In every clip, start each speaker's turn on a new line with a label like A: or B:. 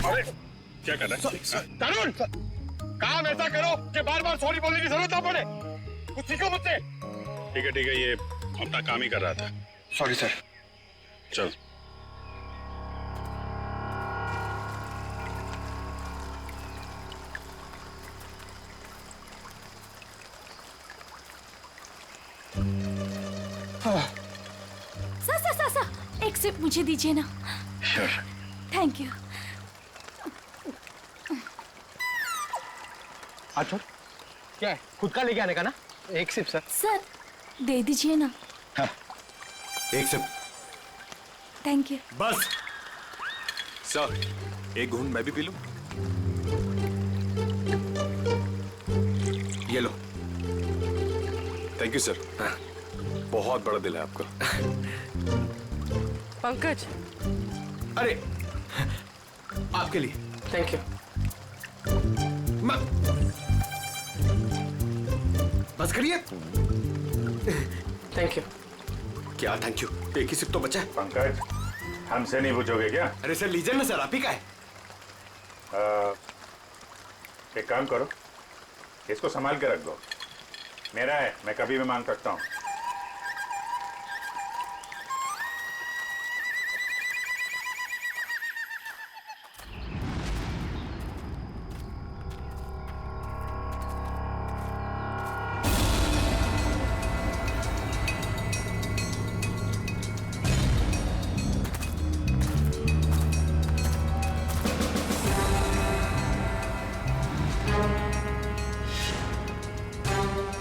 A: अरे क्या कर रहा है तरुण? काम ऐसा करो कि बार बार सॉरी बोलने की जरूरत ना पड़े। कुछ सीखो मुझसे। ठीक है, ये अपना काम ही कर रहा था।
B: Sorry sir.
A: चल।
C: सर एक सिप मुझे दीजिए ना।
B: श्योर।
C: Thank you.
B: अच्छा क्या है, खुद का लेके आने का ना? एक सिप सर।
C: सर दे दीजिए ना।
B: हाँ, एक सिप।
C: Thank you.
D: बस सर, एक घूंट मैं भी पी लूं? ये लो। Thank you sir. हाँ, बहुत बड़ा दिल है आपका।
E: पंकज।
D: अरे आपके लिए।
E: Thank you.
D: बस करिए।
E: Thank you.
D: क्या थैंक यू? एक ही सिप तो बचा है।
A: पंकज, हमसे नहीं पूछोगे क्या?
D: अरे सर लीजिए ना सर, आप ही का है।
A: एक काम करो, इसको संभाल के रख दो। मेरा है, मैं कभी भी मांग सकता हूँ।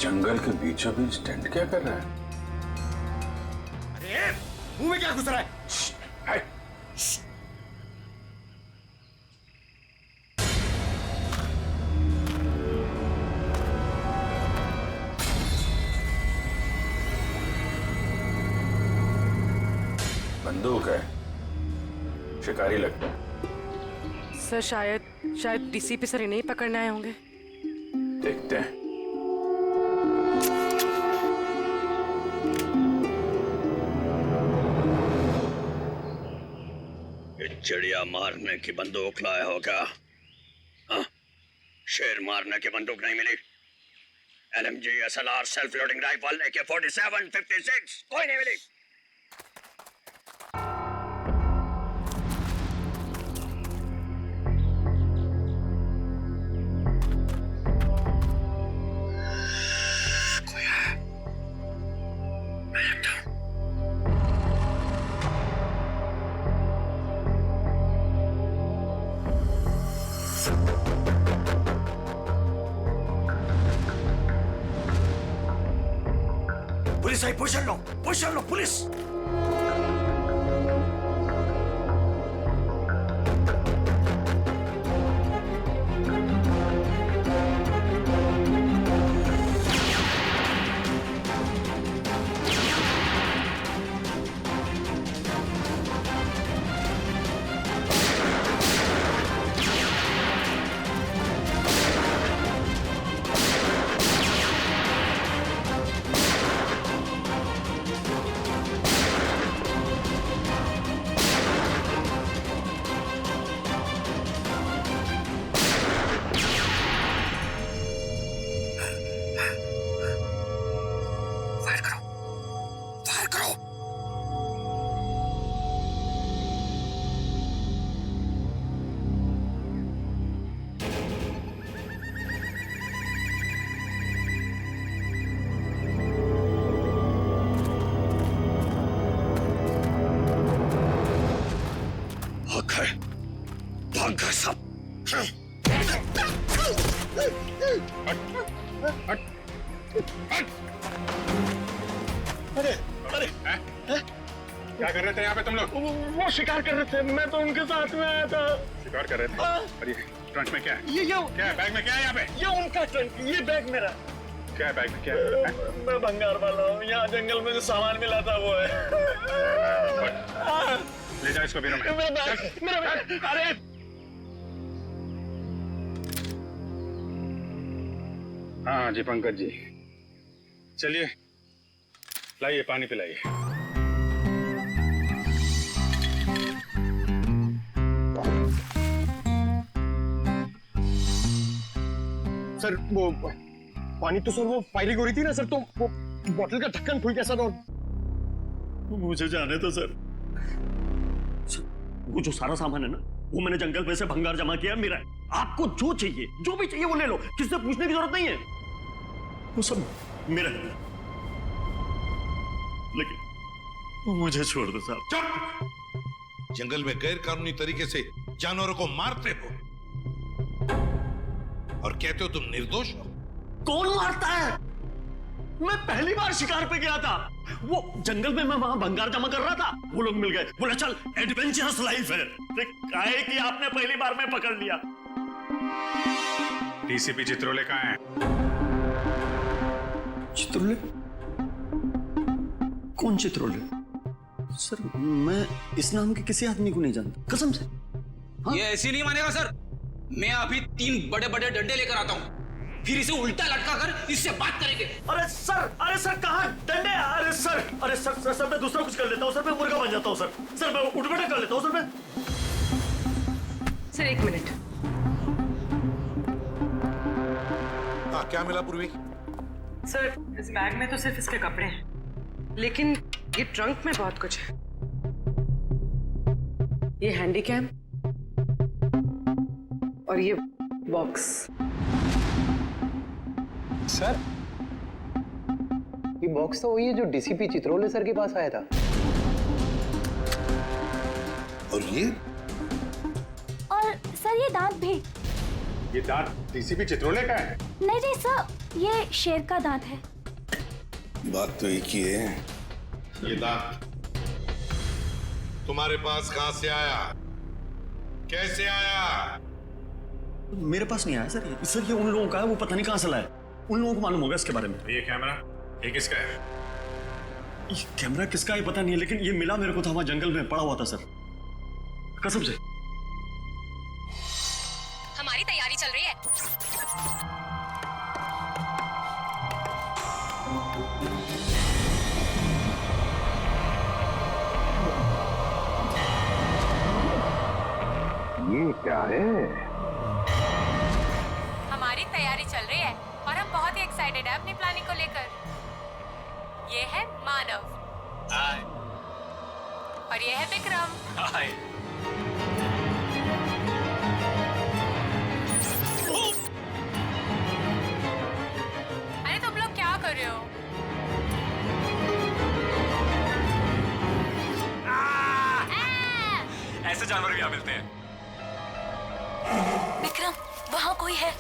A: जंगल के बीचों बीच टेंट क्या कर रहा है?
D: अरे मुंह में क्या घुस रहा है?
A: बंदूक है, शिकारी लगता है।
E: सर शायद डीसीपी सर इन्हें ही पकड़ने आए होंगे।
A: देखते हैं।
F: चिड़िया मारने की बंदूक लाया होगा। हाँ? शेर मारने की बंदूक नहीं मिली। LMG, SLR, self loading rifle, AK-47, 56 कोई नहीं मिली।
D: पुलिस आई, पोजीशन लो पुलिस।
A: क्या कर रहे थे यहाँ पे तुम लोग?
B: वो शिकार कर रहे थे, मैं तो उनके साथ में आया था।
A: शिकार कर रहे थे? अरे ट्रंक में क्या है?
B: ये
A: क्या है बैग में? क्या है यहाँ पे?
B: ये उनका ट्रंक, ये बैग मेरा।
A: क्या है बैग में? क्या है?
B: मैं भंगार वाला हूँ, यहाँ जंगल में जो सामान मिला था वो है।
A: ले जाओ इसको बीरो में।
B: मेरा बैग। अरे
A: हाँ जी पंकज जी, चलिए लाइए पानी पिलाइए। सर वो पानी तो सर वो फायरिंग हो रही थी ना सर, तो वो बॉटल का ढक्कन खुल गया सर। और
F: मुझे जाने तो सर, वो जो सारा सामान है ना वो मैंने जंगल में से भंगार जमा किया मेरा है। आपको जो चाहिए जो भी चाहिए वो ले लो, किसी से पूछने की जरूरत नहीं है, वो सब मेरा है। लेकिन मुझे छोड़ दो साहब।
G: चुप! जंगल में गैर कानूनी तरीके से जानवरों को मारते हो और कहते हो तुम निर्दोष हो।
F: कौन मारता है? मैं पहली बार शिकार पे गया था, वो जंगल में मैं वहां भंगार जमा कर रहा था, वो लोग मिल गए, बोला चल एडवेंचरस लाइफ है। काहे कि आपने पहली बार में पकड़ लिया।
A: डीसीपी चित्रोले कहाँ है?
F: चित्रोले? कौन चित्रोले? सर मैं इस नाम के किसी आदमी को नहीं जानता, कसम से।
H: ये ऐसे नहीं मानेगा सर। मैं अभी 3 बड़े बड़े डंडे लेकर आता हूँ, फिर इसे उल्टा लटका कर इससे बात करेंगे।
F: अरे सर कहाँ डंडे? अरे सर मैं दूसरा कुछ कर लेता हूँ सर, मैं मुर्गा बन जाता हूँ सर मैं उठ बैठक कर लेता हूँ सर मैं।
E: Sir 1 minute.
G: हाँ, क्या मिला पूर्वी?
E: सर इस बैग में तो सिर्फ इसके कपड़े हैं, लेकिन ये ट्रंक में बहुत कुछ है। ये हैंडी कैम और ये बॉक्स।
B: सर ये बॉक्स तो वही है जो डीसीपी चित्रोले सर के पास आया था।
G: और ये?
C: और सर ये दांत भी।
A: ये दांत डीसीपी चित्रोले का है?
C: नहीं सर, ये शेर का दांत है।
G: बात तो एक ही है।
A: ये दांत
G: तुम्हारे पास कहां से आया, कैसे आया?
F: मेरे पास नहीं आया सर ये उन लोगों का है, वो पता नहीं कहां से लाया, उन लोगों को मालूम होगा इसके बारे में।
A: ये कैमरा ये किसका है?
F: ये कैमरा किसका है पता नहीं है, लेकिन ये मिला मेरे को था वहां जंगल में पड़ा हुआ था सर, कसम से।
I: हमारी तैयारी चल रही है।
A: ये क्या है?
I: हमारी तैयारी चल रही है और हम बहुत ही एक्साइटेड है अपनी प्लानिंग को लेकर। ये है मानव।
H: हाय।
I: और ये है विक्रम।
H: हाय।
I: अरे तुम लोग क्या कर रहे हो?
H: ऐसे जानवर भी यहाँ मिलते हैं।
C: विक्रम वहाँ कोई है।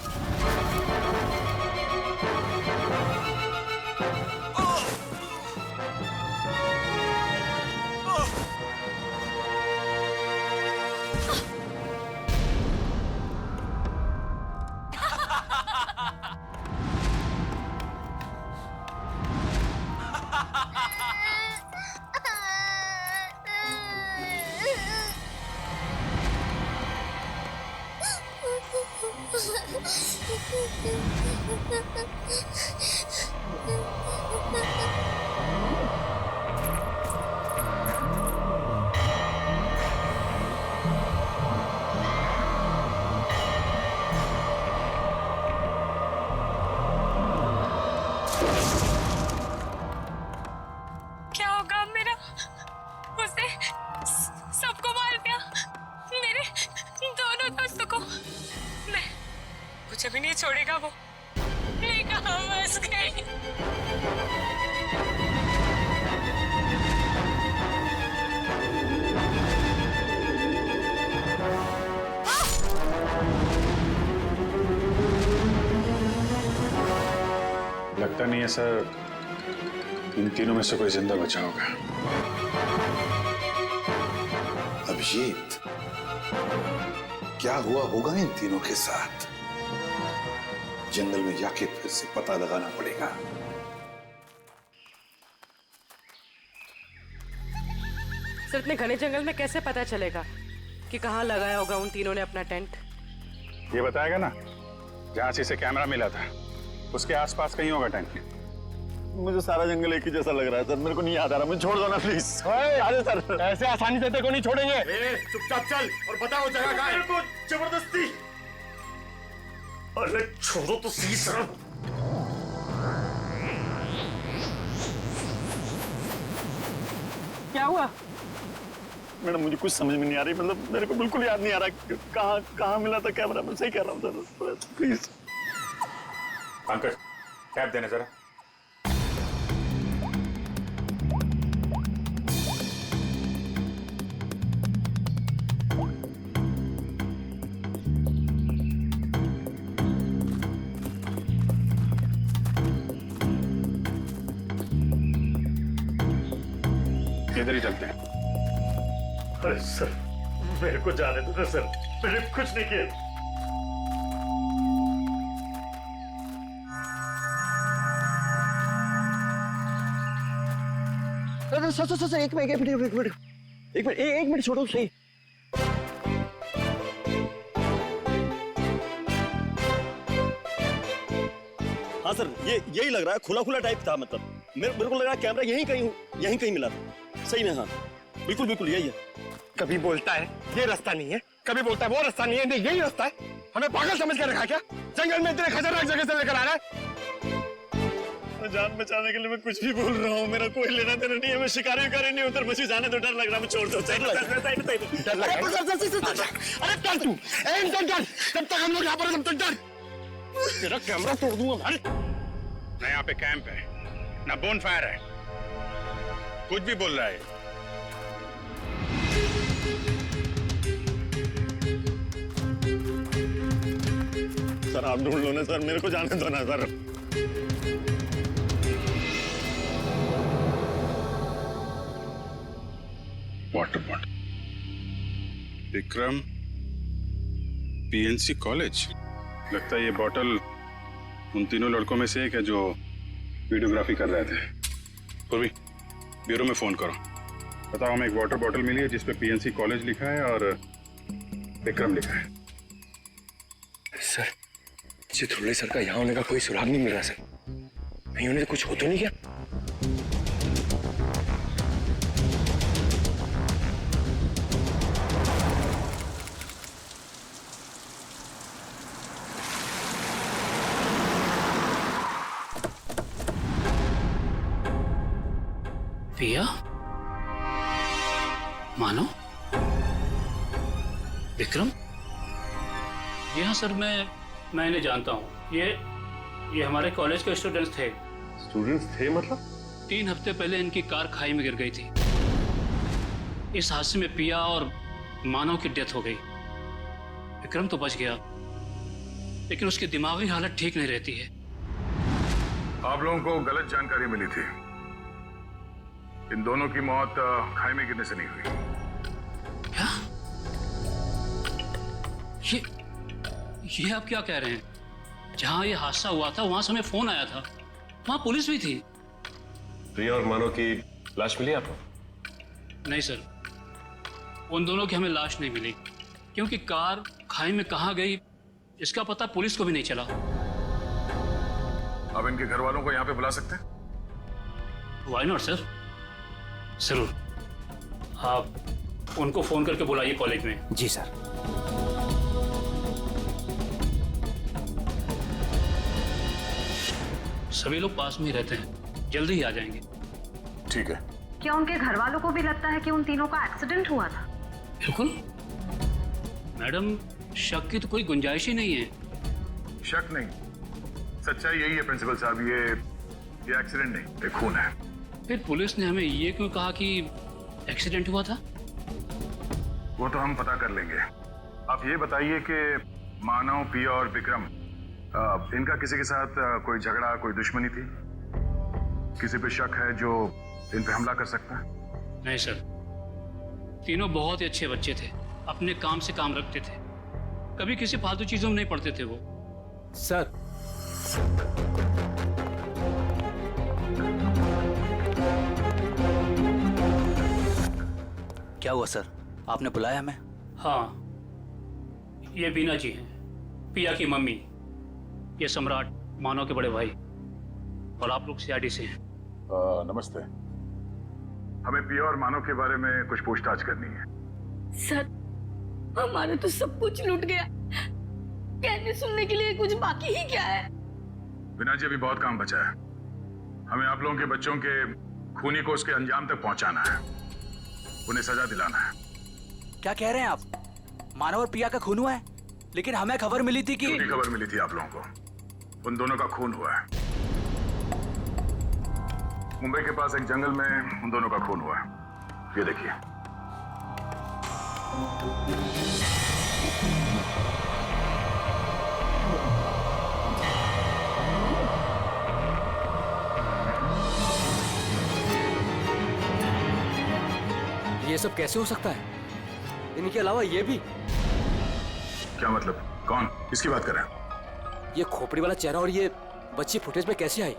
I: क्या होगा अब मेरा? उसने सबको मार दिया, मेरे दोनों दोस्तों को। मैं मुझे भी नहीं छोड़ेगा वो। मैं कहाँ फंस गई?
A: लगता नहीं है सर इन तीनों में से कोई जिंदा बचा होगा।
G: अभिजीत, क्या हुआ होगा इन तीनों के साथ? जंगल में जाके फिर से पता लगाना पड़ेगा।
E: सर इतने घने जंगल में कैसे पता चलेगा कि कहाँ लगाया होगा उन तीनों ने अपना टेंट?
A: ये बताएगा ना, जहां से इसे कैमरा मिला था उसके आसपास कहीं होगा टेंट।
F: मुझे सारा जंगल एक ही जैसा लग रहा है सर, मेरे को नहीं याद आ रहा, मुझे छोड़ दो ना प्लीज।
A: अरे सर ऐसे आसानी से तेरे को नहीं छोड़ेंगे।
G: चुपचाप चल और बताओ जगह कहाँ है।
F: मेरे को जबरदस्ती
A: अरे छोड़ो तो सही सर।
B: क्या हुआ?
A: मैडम मुझे कुछ समझ में नहीं आ रही, मतलब मेरे को बिल्कुल याद नहीं आ रहा कहाँ कहाँ मिला था कैमरा। मैं सही कह रहा हूँ सर, प्लीज।
J: पंकज कैब देना जरा।
A: इधर ही चलते हैं। अरे सर मेरे को जाने दो ना सर, मैंने कुछ नहीं किया।
B: सर एक मिनट छोड़ो सही।
K: हाँ सर, ये यही लग रहा है, खुला खुला टाइप था। मतलब मेरे को लग रहा है कैमरा यहीं कहीं मिला था। सही में हाँ, बिल्कुल बिल्कुल यही है।
A: कभी बोलता है ये रास्ता नहीं है, कभी बोलता है वो रास्ता नहीं है, नहीं यही रास्ता है। हमें पागल समझ कर रखा क्या? जंगल में इतने खतरनाक जगह से लेकर आ रहा है। मैं जान बचाने के लिए मैं कुछ भी बोल रहा हूँ, मेरा कोई लेना देना नहीं है। मैं शिकारी नहीं उधर, मुझे जाने तो डर लग रहा है। मैं छोड़ दो। अरे डर तू, जब तक हम लोग यहाँ पर तब तक डर। तेरा कैमरा तोड़ दूंगा भाई।
J: ना यहाँ पे कैंप है, ना बोन फायर है, कुछ भी बोल रहा है।
A: सर आप ढूंढ लो ना सर, मेरे को जाने दो ना sir.
J: Water bottle, Vikram PNC college. लगता है ये बॉटल उन तीनों लड़कों में से एक है जो वीडियोग्राफी कर रहे थे। पूर्वी ब्यूरो में फोन करो, बताओ हमें एक वाटर बॉटल मिली है जिसपे पीएनसी कॉलेज लिखा है और विक्रम लिखा है।
D: सर चित्रोले सर का यहाँ होने का कोई सुराग नहीं मिल रहा सर। नहीं होने से कुछ हो तो नहीं क्या?
H: पिया, मानो, विक्रम। जी हाँ सर, मैं इन्हें जानता हूँ। ये हमारे कॉलेज के स्टूडेंट्स थे।
A: स्टूडेंट्स थे मतलब?
H: 3 हफ्ते पहले इनकी कार खाई में गिर गई थी। इस हादसे में पिया और मानव की डेथ हो गई। विक्रम तो बच गया, लेकिन उसकी दिमागी हालत ठीक नहीं रहती है।
J: आप लोगों को गलत जानकारी मिली थी। इन दोनों की मौत खाई में गिरने से नहीं हुई।
H: क्या? ये आप क्या कह रहे हैं? जहां ये हादसा हुआ था वहां से हमें फोन आया था, वहां पुलिस भी थी।
D: प्रिया और मानो की लाश मिली आपको?
H: नहीं सर, उन दोनों की हमें लाश नहीं मिली, क्योंकि कार खाई में कहां गई इसका पता पुलिस को भी नहीं चला।
J: अब इनके घर वालों को यहाँ पे बुला सकते हैं?
H: व्हाई नॉट सर, जरूर। आप उनको फोन करके बुलाइए कॉलेज में।
B: जी सर।
H: सभी लोग पास में ही रहते हैं, जल्दी ही आ जाएंगे।
J: ठीक है।
I: क्या उनके घर वालों को भी लगता है कि उन तीनों का एक्सीडेंट हुआ था?
H: बिल्कुल मैडम, शक की तो कोई गुंजाइश ही नहीं है।
J: शक नहीं, सच्चाई यही है प्रिंसिपल साहब। ये एक्सीडेंट नहीं, ये खून है।
H: फिर पुलिस ने हमें ये क्यों कहा कि एक्सीडेंट हुआ था?
J: वो तो हम पता कर लेंगे। आप ये बताइए कि मानव, पिया और विक्रम, इनका किसी के साथ कोई झगड़ा, कोई दुश्मनी थी? किसी पे शक है जो इन पे हमला कर सकता है?
H: नहीं सर, तीनों बहुत ही अच्छे बच्चे थे, अपने काम से काम रखते थे, कभी किसी फालतू चीजों में नहीं पड़ते थे वो।
B: सर
K: क्या हुआ सर, आपने बुलाया हमें?
H: हाँ, ये बीना जी हैं, पिया की मम्मी। ये सम्राट, मानव के बड़े भाई। और आप लोग सीआईडी से हैं।
J: नमस्ते। हमें पिया और मानव के बारे में कुछ पूछताछ करनी है।
I: सर, हमारा तो सब कुछ लूट गया। कहने सुनने के लिए कुछ बाकी ही क्या है?
J: बिना जी अभी बहुत काम बचा है। हमें आप लोगों के बच्चों के खूनी को उसके अंजाम तक पहुंचाना है, उन्हें सजा दिलाना है।
B: क्या कह रहे हैं आप? मानव और पिया का खून हुआ है, लेकिन हमें खबर मिली थी कि
J: झूठी खबर मिली थी आप लोगों को। उन दोनों का खून हुआ है। मुंबई के पास एक जंगल में उन दोनों का खून हुआ है। ये देखिए।
B: ये सब कैसे हो सकता है? इनके अलावा ये भी।
J: क्या मतलब? कौन? किसकी बात कर रहे हैं?
B: ये खोपड़ी वाला चेहरा और ये बच्ची फुटेज में कैसे आई?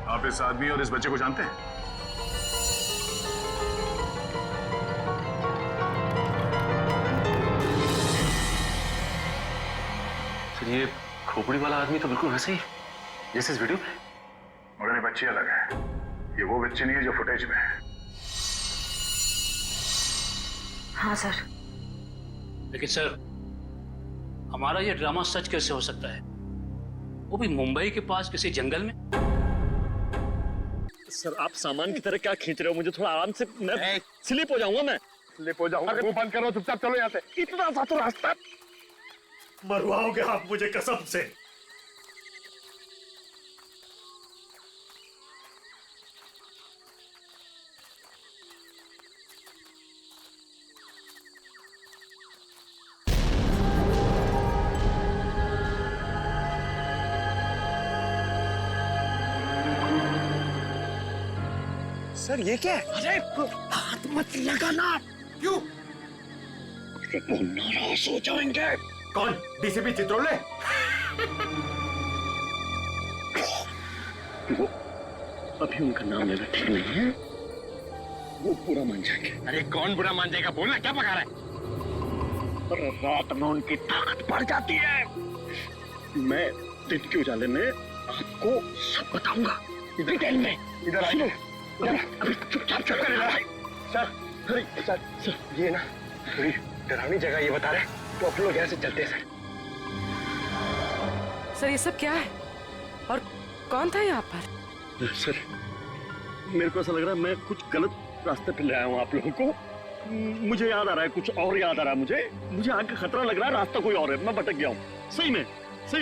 J: आप इस आदमी और इस बच्चे को जानते हैं?
D: सर ये खोपड़ी वाला आदमी तो बिल्कुल वैसे ही जैसे इस वीडियो में,
J: मगर ये बच्ची अलग है। ये वो बच्ची नहीं है जो फुटेज में है।
I: हाँ सर।
H: लेकिन सर, हमारा ये ड्रामा सच कैसे हो सकता है, वो भी मुंबई के पास किसी जंगल में?
K: सर आप सामान की तरह क्या खींच रहे हो? मुझे थोड़ा आराम से, मैं स्लिप हो जाऊंगा। मैं
A: स्लिप हो जाऊंगा? मुंह बंद करो, चुपचाप चलो यहाँ से। इतना सा तो रास्ता।
K: मरवाओगे आप मुझे कसम से।
A: सर ये क्या है? अरे हाथ मत लगाना। क्यों?
F: वो नाराज हो जाएंगे।
A: कौन? डीसीपी चित्रोले?
F: वो अभी उनका नाम लेना ठीक नहीं है। वो बुरा मान जाएंगे।
A: अरे कौन बुरा मान जाएगा? बोलना, क्या पका रहा है?
F: पर रात में उनकी ताकत बढ़ जाती है। मैं दिन के उजाले में आपको सब बताऊंगा डिटेल में।
A: इधर आइए।
F: अभी चुपचाप चल कर
A: सर, सर ये ना थोड़ी डरावनी जगह ये बता रहे, तो अपन लोग यहाँ से चलते हैं सर।
E: सर ये सब क्या है और कौन था यहाँ पर?
K: सर मेरे को ऐसा लग रहा है मैं कुछ गलत रास्ते पे ले आया हूँ आप लोगों को। मुझे याद आ रहा है, कुछ और याद आ रहा है मुझे आगे खतरा लग रहा है, रास्ता कोई और है, मैं भटक गया हूँ। सही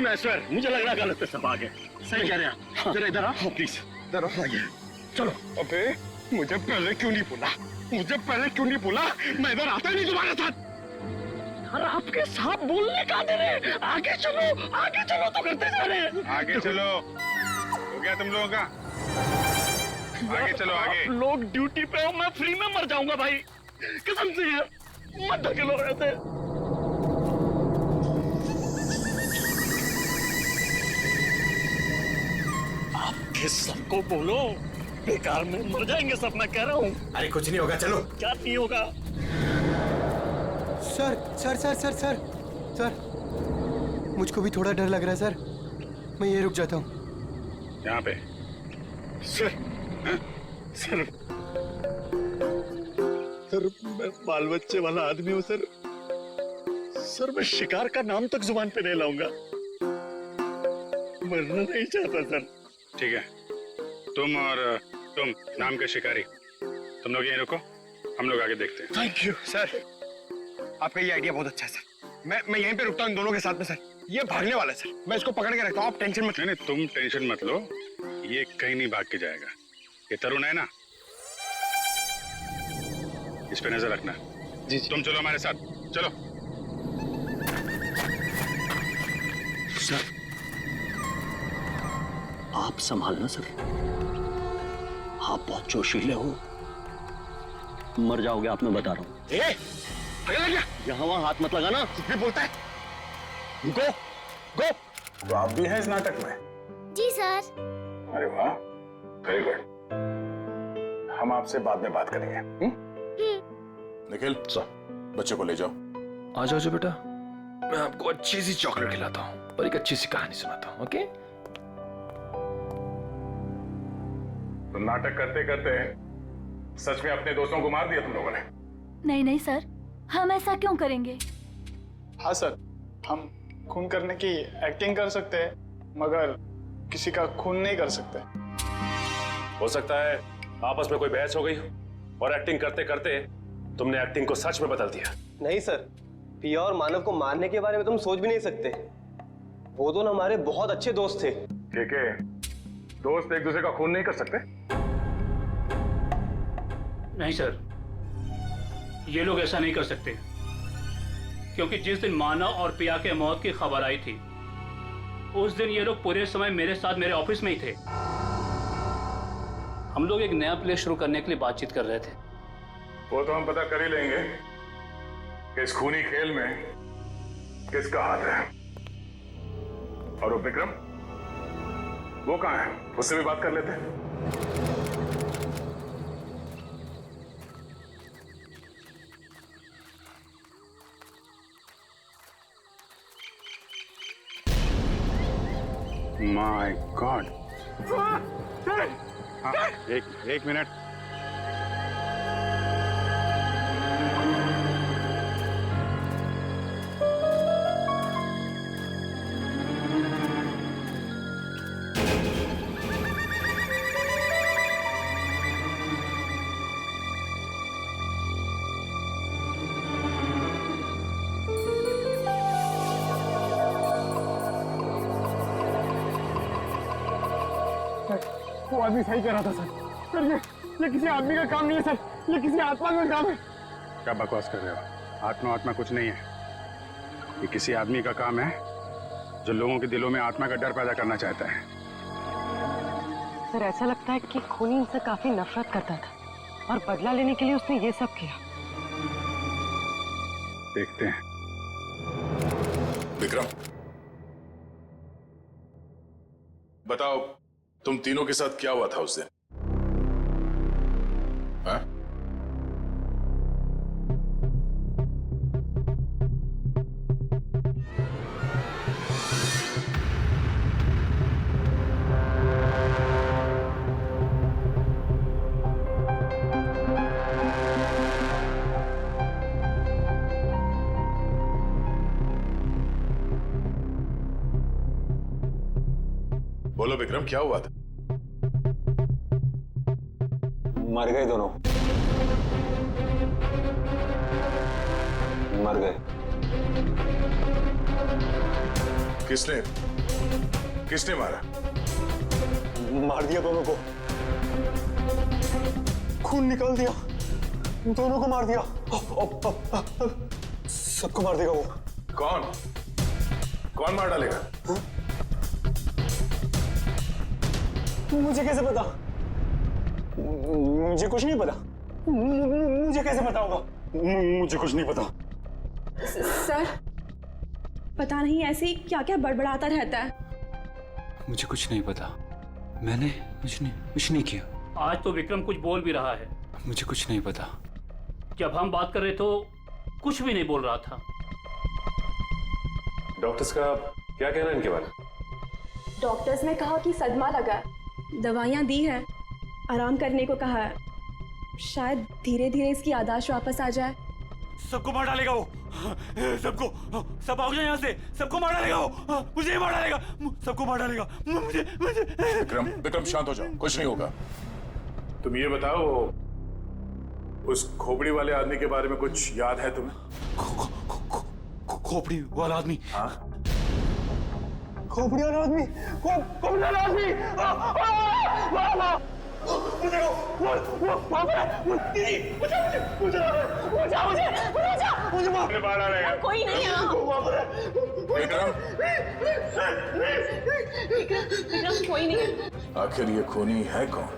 K: में सर मुझे लग रहा है गलत सब आगे। सही कह रहे हैं आप। जरा इधर आओ प्लीज, इधर आओ। आइए चलो।
A: अबे मुझे पहले क्यों नहीं बोला? मैं इधर आता ही नहीं तुम्हारे साथ।
K: यार आपके साथ बोलने का दे रहे। आगे चलो तो करते जा रहे हैं।
J: आगे चलो। हो गया तुम लोगों का? आगे चलो आगे।
K: आप लोग ड्यूटी पे हो, मैं फ्री में मर जाऊंगा भाई, कसम से यार। मत धकेलो ऐसे। आपके सबको बोलो, बेकार में मर जाएंगे सब, मैं कह रहा हूँ।
A: अरे कुछ नहीं होगा, चलो।
K: क्या नहीं होगा?
B: सर, मुझको भी थोड़ा डर लग रहा है सर। मैं ये रुक जाता हूँ।
J: यहाँ पे
K: सर मैं बाल बच्चे वाला आदमी हूँ सर। मैं शिकार का नाम तक जुबान पे नहीं लाऊंगा। मरना नहीं चाहता सर।
J: ठीक है, तुम नाम के शिकारी, तुम लोग यहीं रुको, हम लोग आगे देखते हैं।
A: थैंक यू सर, आपका ये आइडिया बहुत अच्छा है सर। मैं यहीं पे रुकता हूँ इन दोनों के साथ में सर। ये भागने वाला है सर, मैं इसको पकड़ के रखता हूँ, आप टेंशन मत।
J: नहीं, तुम टेंशन मत लो, ये कहीं नहीं भाग के जाएगा। ये तरुण है ना, इस पे नजर रखना। जी। तुम चलो हमारे साथ, चलो।
K: सर आप संभालना सर, आप बहुत जोशीले हो, मर जाओगे आप, मैं बता रहा हूँ। यहाँ वहाँ हाथ मत लगाना,
A: कुछ भी बोलता है। गो।
J: तो आप भी हैं इस नाटक में?
C: जी सर।
J: अरे वाह, वेरी गुड। हम आपसे बाद में बात करेंगे। निखिल सर, बच्चे को ले जाओ।
D: आ जाओ बेटा, मैं आपको अच्छी सी चॉकलेट खिलाता हूँ और एक अच्छी सी कहानी सुनाता हूँ। ओके?
J: तो नाटक करते करते सच में अपने दोस्तों को मार दिया तुम लोगों ने?
C: नहीं सर, हम ऐसा क्यों करेंगे?
L: हाँ सर, हम खून करने की एक्टिंग कर सकते हैं, मगर किसी का खून नहीं कर सकते।
M: हो सकता है आपस में कोई बहस हो गई और एक्टिंग करते करते तुमने एक्टिंग को सच में बदल दिया।
N: नहीं सर, पिया और मानव को मारने के बारे में तुम सोच भी नहीं सकते। वो दोनों हमारे बहुत अच्छे दोस्त थे।
J: ठीक है, दोस्त एक दूसरे का खून नहीं कर सकते?
H: नहीं सर, ये लोग ऐसा नहीं कर सकते, क्योंकि जिस दिन मानव और पिया के मौत की खबर आई थी उस दिन ये लोग पूरे समय मेरे साथ मेरे ऑफिस में ही थे। हम लोग एक नया प्ले शुरू करने के लिए बातचीत कर रहे थे।
J: वो तो हम पता कर ही लेंगे कि इस खूनी खेल में किसका हाथ है। और वो विक्रम, वो कहाँ है? उससे भी बात कर लेते हैं। My God. एक मिनट।
A: वो आदमी सही कह रहा था सर, ये किसी आदमी का काम नहीं है सर, ये किसी आत्मा का काम है।
J: क्या बकवास कर रहे हो? आत्मा कुछ नहीं है, ये किसी आदमी का काम है जो लोगों के दिलों में आत्मा का डर पैदा करना चाहता है।
E: सर ऐसा लगता है कि खूनी इनसे काफी नफरत करता था और बदला लेने के लिए उसने ये सब किया।
J: देखते हैं।
O: विक्रम, बताओ तुम तीनों के साथ क्या हुआ था उस दिन? हाँ? बोलो विक्रम, क्या हुआ था?
N: मर गए दोनों, मर गए।
O: किसने मारा?
N: मार दिया दोनों को, खून निकाल दिया, दोनों को मार दिया। सबको मार देगा वो।
O: कौन मार डालेगा?
N: मुझे कैसे पता? मुझे कुछ नहीं पता। मुझे कैसे पता होगा? मुझे कुछ नहीं पता।
I: सर, पता नहीं ऐसे ही क्या क्या बड़बड़ाता रहता है।
B: मुझे कुछ नहीं पता, मैंने कुछ नहीं किया।
H: आज तो विक्रम कुछ बोल भी रहा है।
B: मुझे कुछ नहीं पता।
H: जब हम बात कर रहे तो कुछ भी नहीं बोल रहा था।
M: डॉक्टर्स का क्या कहना है इनके बारे में?
I: डॉक्टर्स ने कहा कि सदमा लगा, दवाइयां दी है, आराम करने को कहा है। शायद धीरे धीरे इसकी याददाश्त वापस आ जाए।
B: सबको मार डालेगा वो, सबको, सब भाग जाए यहाँ से, सबको मार डालेगा वो, मुझे ही मार डालेगा, सबको मार डालेगा, मुझे।
O: विक्रम शांत हो जाओ, कुछ नहीं होगा। तुम ये बताओ, उस खोपड़ी वाले आदमी के बारे में कुछ याद है तुम्हें?
B: खोपड़ी वाला आदमी?
O: हाँ,
N: खोपड़ी वाला आदमी, खोपड़ी वाला आदमी। मुझे मार डालेगा।
I: कोई नहीं है।
O: विक्रम,
I: विक्रम कोई नहीं है।
O: आखिर ये खूनी है कौन?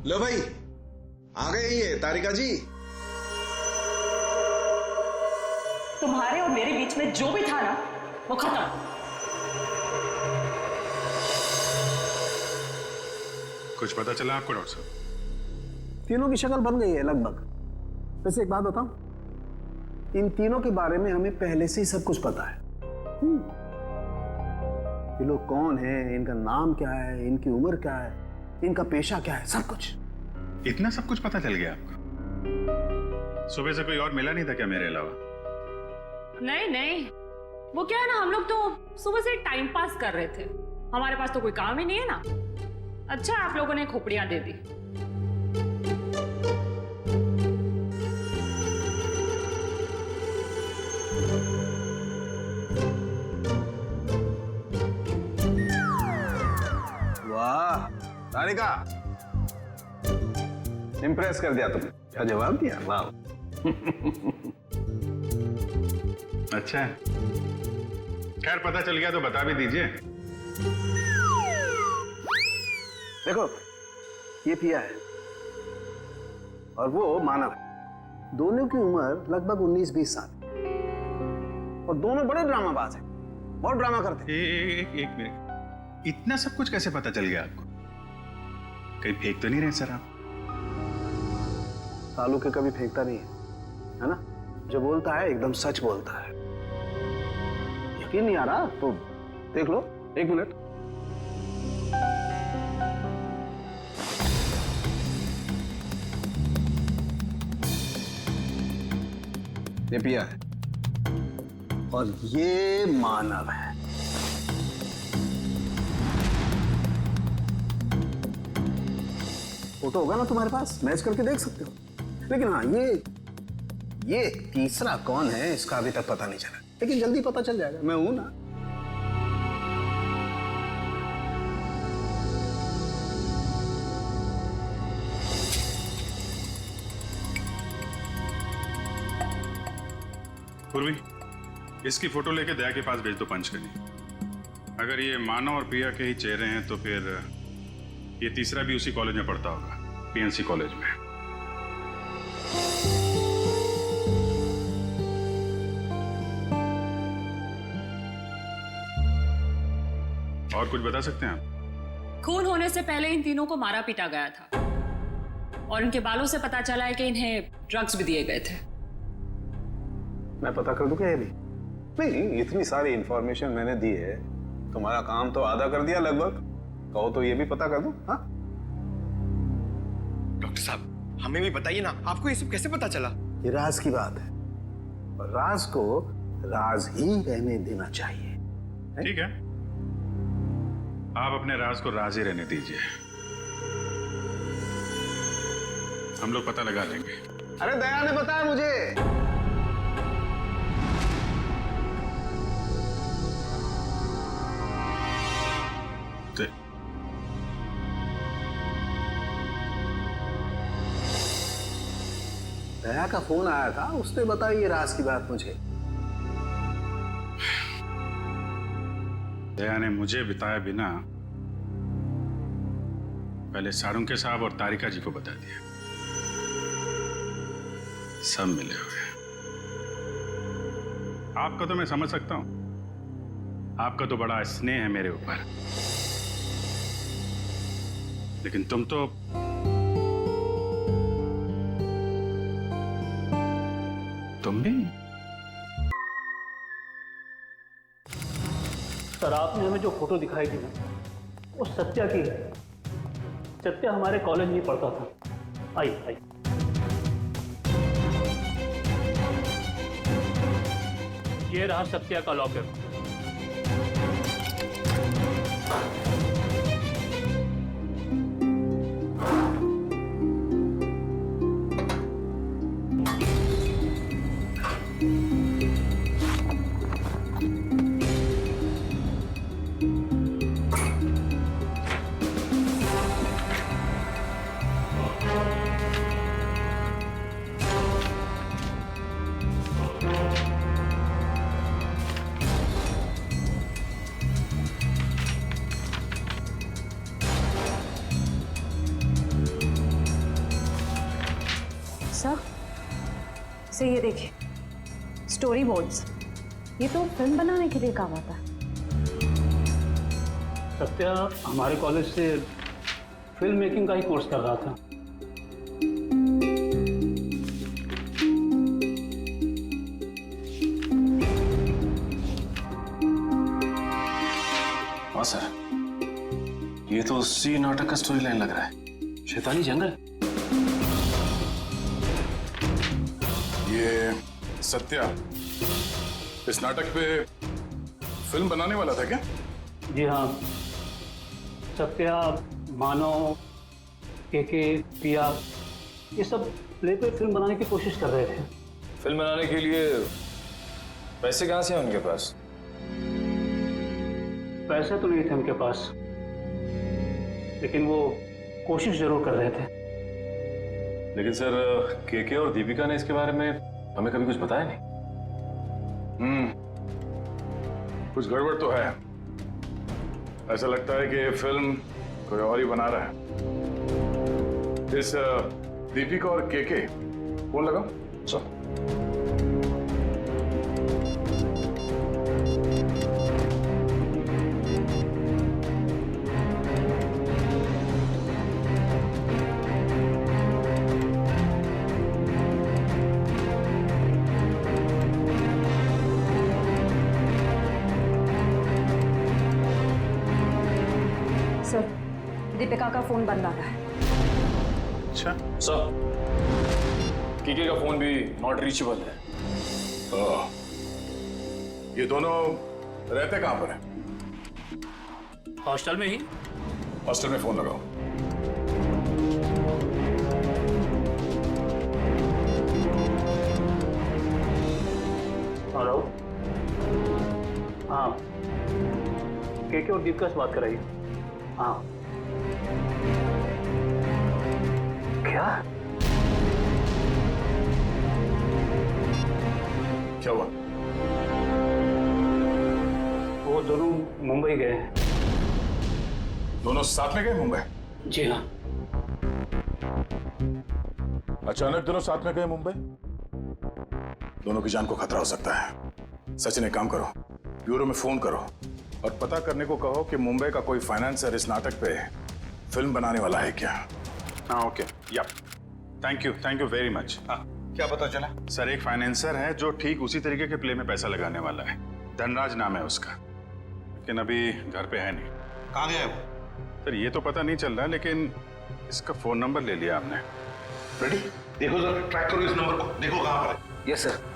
G: लो भाई, आ गए ये तारिका जी।
E: तुम्हारे और मेरे बीच में जो भी था ना, वो खत्म।
J: कुछ पता चला आपको डॉक्टर साहब?
P: तीनों की शक्ल बन गई है लगभग। वैसे एक बात बताऊं, इन तीनों के बारे में हमें पहले से ही सब कुछ पता है। ये लोग कौन हैं, इनका नाम क्या है, इनकी उम्र क्या है, इनका पेशा क्या है, सब कुछ।
J: इतना सब कुछ पता चल गया आपको? सुबह से कोई और मिला नहीं था क्या मेरे अलावा?
E: नहीं नहीं, वो क्या है ना, हम लोग तो सुबह से टाइम पास कर रहे थे। हमारे पास तो कोई काम ही नहीं है ना। अच्छा आप लोगों ने खोपड़ियां दे दी।
P: वाह तारिका, इम्प्रेस कर दिया तुमने। क्या जवाब दिया, वाह।
J: अच्छा है, खैर पता चल गया तो बता भी दीजिए।
P: देखो, ये पिया है और वो मानव है। दोनों की उम्र लगभग 19-20 साल और दोनों बड़े ड्रामाबाज हैं, बहुत ड्रामा करते हैं।
J: एक मिनट, इतना सब कुछ कैसे पता चल गया आपको? कहीं फेंक तो नहीं रहे सर आप?
P: तालू के कभी फेंकता नहीं है ना? जो बोलता है एकदम सच बोलता है। यकीन नहीं आ रहा तो देख लो, 1 मिनट। ये पिया है और ये मानव है। फोटो होगा ना तुम्हारे पास, मैच करके देख सकते हो। लेकिन हाँ, ये तीसरा कौन है इसका अभी तक पता नहीं चला, लेकिन जल्दी पता चल जाएगा। मैं हूं ना।
J: पूर्वी, इसकी फोटो लेके दया के पास भेज दो पंच करनी। अगर ये मानव और प्रिया के ही चेहरे हैं तो फिर ये तीसरा भी उसी कॉलेज में पढ़ता होगा, पीएनसी कॉलेज में। और कुछ बता सकते हैं आप?
E: खून होने से पहले इन तीनों को मारा पीटा गया था और इनके बालों से पता चला है कि इन्हें ड्रग्स भी दिए गए थे।
P: मैं पता कर दूं क्या ये भी? नहीं, इतनी सारी इंफॉर्मेशन मैंने दी है, तुम्हारा काम तो आधा कर दिया लगभग। कहो तो ये भी पता कर दूं? हाँ
A: डॉक्टर साहब, हमें भी बताइए ना, आपको ये सब कैसे पता चला?
P: ये राज की बात है और राज को राज ही रहने देना चाहिए।
J: ठीक है, आप अपने राज को राज ही रहने दीजिए, हम लोग पता लगा लेंगे।
P: अरे दया ने बताया मुझे। दया का फोन आया था, उसने बताई ये राज की बात मुझे।
J: दया ने मुझे बताया बिना पहले सारुंके साहब और तारिका जी को बता दिया। सब मिले हुए। आपका तो मैं समझ सकता हूं, आपका तो बड़ा स्नेह है मेरे ऊपर, लेकिन तुम तो भी।
Q: सर, आपने हमें जो फोटो दिखाई थी ना, वो सत्या की है। सत्या हमारे कॉलेज में पढ़ता था। आइए आइए। ये रहा सत्या का लॉकर।
E: से ये देखिए, स्टोरी बोर्ड्स, ये तो फिल्म बनाने के लिए काम आता है।
Q: सत्या हमारे कॉलेज से फिल्म मेकिंग का ही कोर्स कर रहा था।
M: हाँ सर, ये तो उसी नाटक का स्टोरी लाइन लग रहा है, शैतानी जंगल।
O: ये सत्या इस नाटक पे फिल्म बनाने वाला था क्या?
Q: जी हाँ, सत्या, मानव, केके, पिया, ये सब प्ले पे फिल्म बनाने की कोशिश कर रहे थे।
D: फिल्म बनाने के लिए पैसे कहाँ से हैं उनके पास?
Q: पैसे तो नहीं थे उनके पास, लेकिन वो कोशिश जरूर कर रहे थे।
M: लेकिन सर, केके और दीपिका ने इसके बारे में हमें कभी कुछ बताया नहीं।
O: कुछ गड़बड़ तो है। ऐसा लगता है कि ये फिल्म कोई और ही बना रहा है। इस दीपिका और केके फोन लगा। चल।
E: सर, दीपिका का फोन बंद आ रहा है।
O: अच्छा
D: सर, केके का फोन भी नॉट रीचेबल है।
O: ये दोनों रहते कहां पर हैं?
H: हॉस्टल में ही।
O: हॉस्टल में फोन लगाओ।
Q: हेलो, हाँ, केके और दीपिका से बात कराइए। हाँ, क्या
O: क्या हुआ?
Q: वो दोनों मुंबई गए हैं।
O: दोनों साथ में गए मुंबई?
Q: जी हाँ।
O: अचानक दोनों साथ में गए मुंबई? दोनों की जान को खतरा हो सकता है। सचिन, एक काम करो, ब्यूरो में फोन करो और पता करने को कहो कि मुंबई का कोई फाइनेंसर इस नाटक पे फिल्म बनाने वाला है क्या।
J: हाँ ओके, या थैंक यू वेरी मच। हाँ,
O: क्या पता चला?
J: सर, एक फाइनेंसर है जो ठीक उसी तरीके के प्ले में पैसा लगाने वाला है। धनराज नाम है उसका, लेकिन अभी घर पे है नहीं।
O: कहाँ गया है वो?
J: सर, ये तो पता नहीं चल रहा, लेकिन इसका फोन नंबर ले लिया आपने।
O: रेडी? देखो जरा, ट्रैक करो इस नंबर को, देखो कहाँ पर है।
D: Yes sir.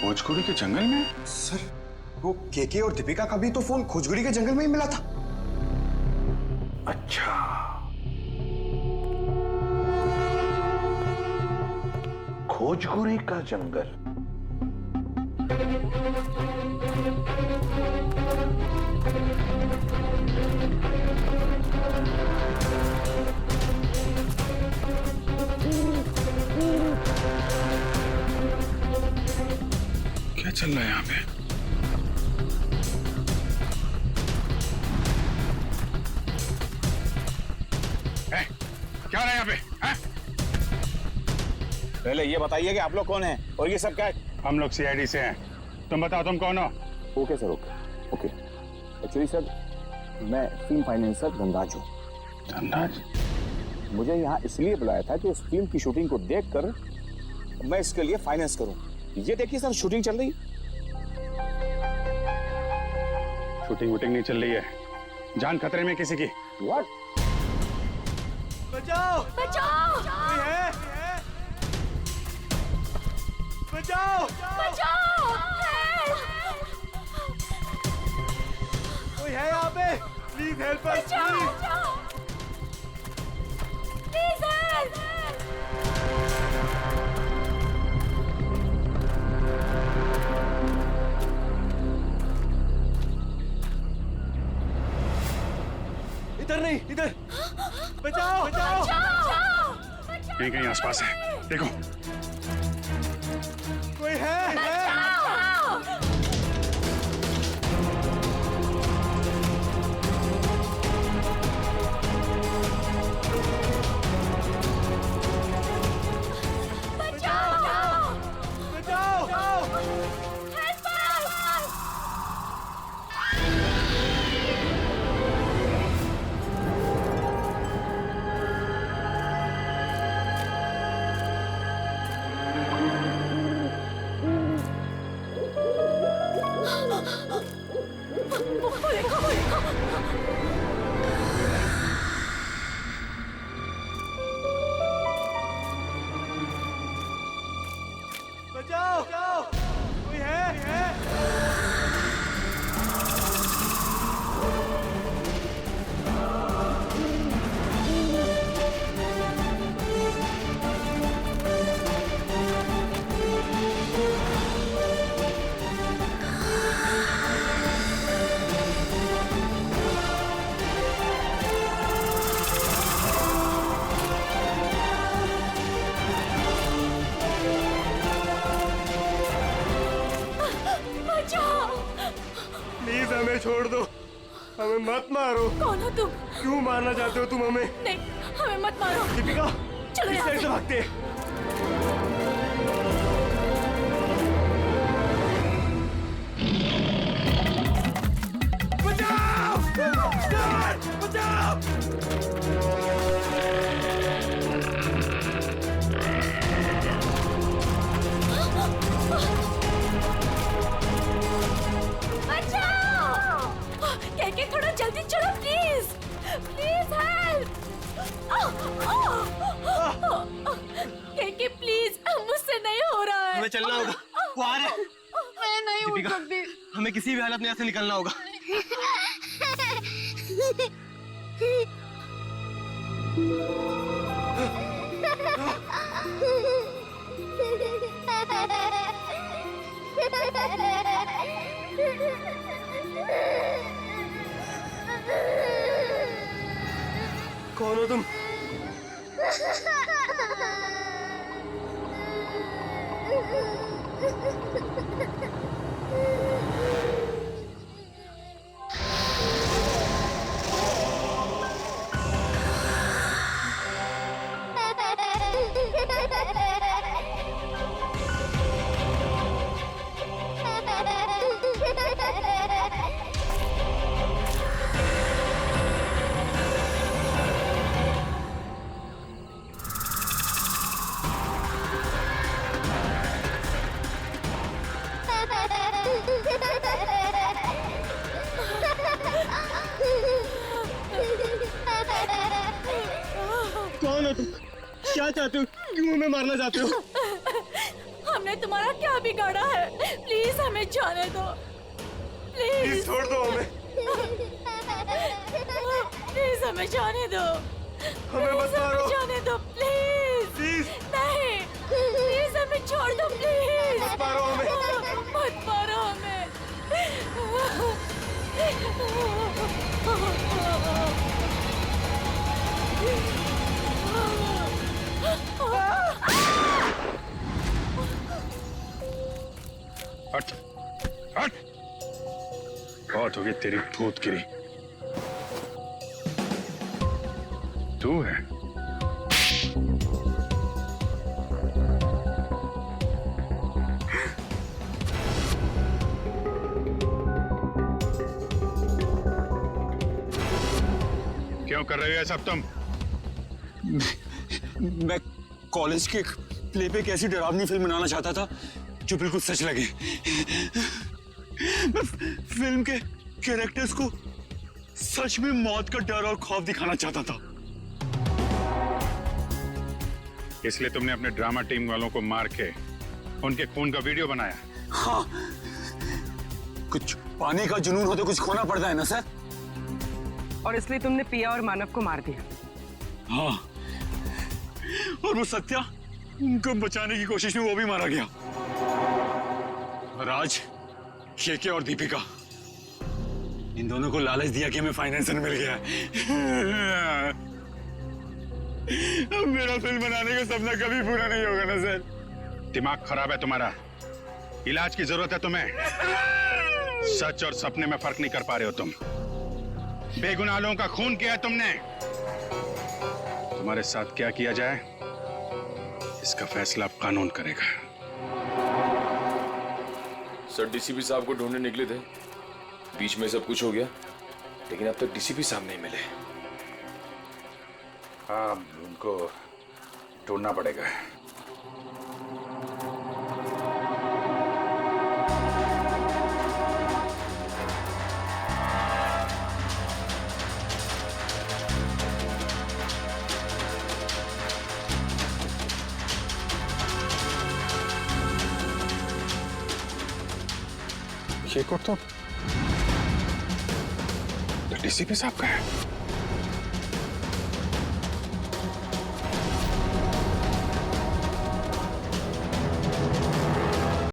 J: खोजकुड़ी के जंगल में?
A: सर, वो केके और दीपिका का भी तो फोन खोजकुड़ी के जंगल में ही मिला था।
O: अच्छा, खोजकुड़ी का जंगल।
J: क्या चल रहा है यहाँ पे? क्या हो रहा है यहाँ पे?
K: पहले ये बताइए कि आप लोग कौन हैं और ये सब क्या है?
J: हम लोग सीआईडी से हैं। तुम बताओ तुम कौन हो?
K: Okay sir, okay. Actually sir, मैं फिल्म फाइनेंसर धनराज हूँ।
J: धनराज?
K: मुझे यहाँ इसलिए बुलाया था कि इस फिल्म की शूटिंग को देखकर मैं इसके लिए फाइनेंस करूँ। ये देखिए सर, शूटिंग चल रही।
J: शूटिंग वूटिंग नहीं चल रही है, जान खतरे में किसी की।
K: व्हाट?
A: बचाओ!
C: बचाओ!
A: कोई है? बचाओ!
C: बचाओ!
A: कोई है यहाँ पे? Please help us, please.
C: Please help!
A: इधर नहीं, इधर। बचाओ! बचाओ!
J: कहीं कहीं आसपास है, देखो।
A: कोई है? प्लीज हमें छोड़ दो, हमें मत मारो।
I: कौन हो तुम?
A: क्यों मारना चाहते हो तुम हमें?
I: नहीं, हमें मत मारो।
A: दीपिका,
I: चलो
A: इस
I: यहाँ
A: साइड
I: से।
A: से भागते हैं। बचाओ! बचाओ!
I: के थोड़ा जल्दी चलो प्लीज, प्लीज हेल्प। के प्लीज, मुझसे नहीं हो रहा है।
N: हमें चलना होगा, वो आ रहा है।
I: मैं नहीं उठ
N: दीपिका,
I: सकती।
N: हमें किसी भी हालत में यहाँ से निकलना होगा।
A: कौन हो तुम?
N: कौन हो तुम? क्या चाहते हो? क्यों हमें मारना चाहते हो?
I: हमने तुम्हारा क्या बिगाड़ा है? प्लीज हमें जाने दो, प्लीज
A: छोड़ दो हमें।
I: प्लीज हमें जाने दो,
A: हमें मत मारो।
I: जाने दो प्लीज। नहीं, प्लीज हमें छोड़ दो प्लीज।
A: मत मारो हमें।
I: मत मारो हमें।
J: हट हट, बहुत होगी तेरी भूतगिरी। तू है? क्यों कर रहे हो ये सब तुम?
B: मैं कॉलेज के प्ले पे एक ऐसी डरावनी फिल्म बनाना चाहता था जो बिल्कुल सच लगे। मैं फिल्म के कैरेक्टर्स को सच में मौत का डर और खौफ दिखाना चाहता था।
J: इसलिए तुमने अपने ड्रामा टीम वालों को मार के उनके खून का वीडियो बनाया?
B: हाँ, कुछ पाने का जुनून हो तो कुछ खोना पड़ता है ना सर।
R: और इसलिए तुमने पिया और मानव को मार दिया?
B: हाँ, और वो सत्या, उनको बचाने की कोशिश में वो भी मारा गया। राज, केके और दीपिका, इन दोनों को लालच दिया कि हमें फाइनेंसर मिल गया। अब मेरा फिल्म बनाने का सपना कभी पूरा नहीं होगा ना सर।
J: दिमाग खराब है तुम्हारा, इलाज की जरूरत है तुम्हें। सच और सपने में फर्क नहीं कर पा रहे हो तुम। बेगुनाह लोगों का खून किया है तुमने। तुम्हारे साथ क्या किया जाए इसका फैसला अब कानून करेगा।
M: सर, डीसीपी साहब को ढूंढने निकले थे, बीच में सब कुछ हो गया, लेकिन अब तक डीसीपी साहब नहीं मिले।
J: हाँ, उनको ढूंढना पड़ेगा। ये कोट तो डीसीपी साहब का है।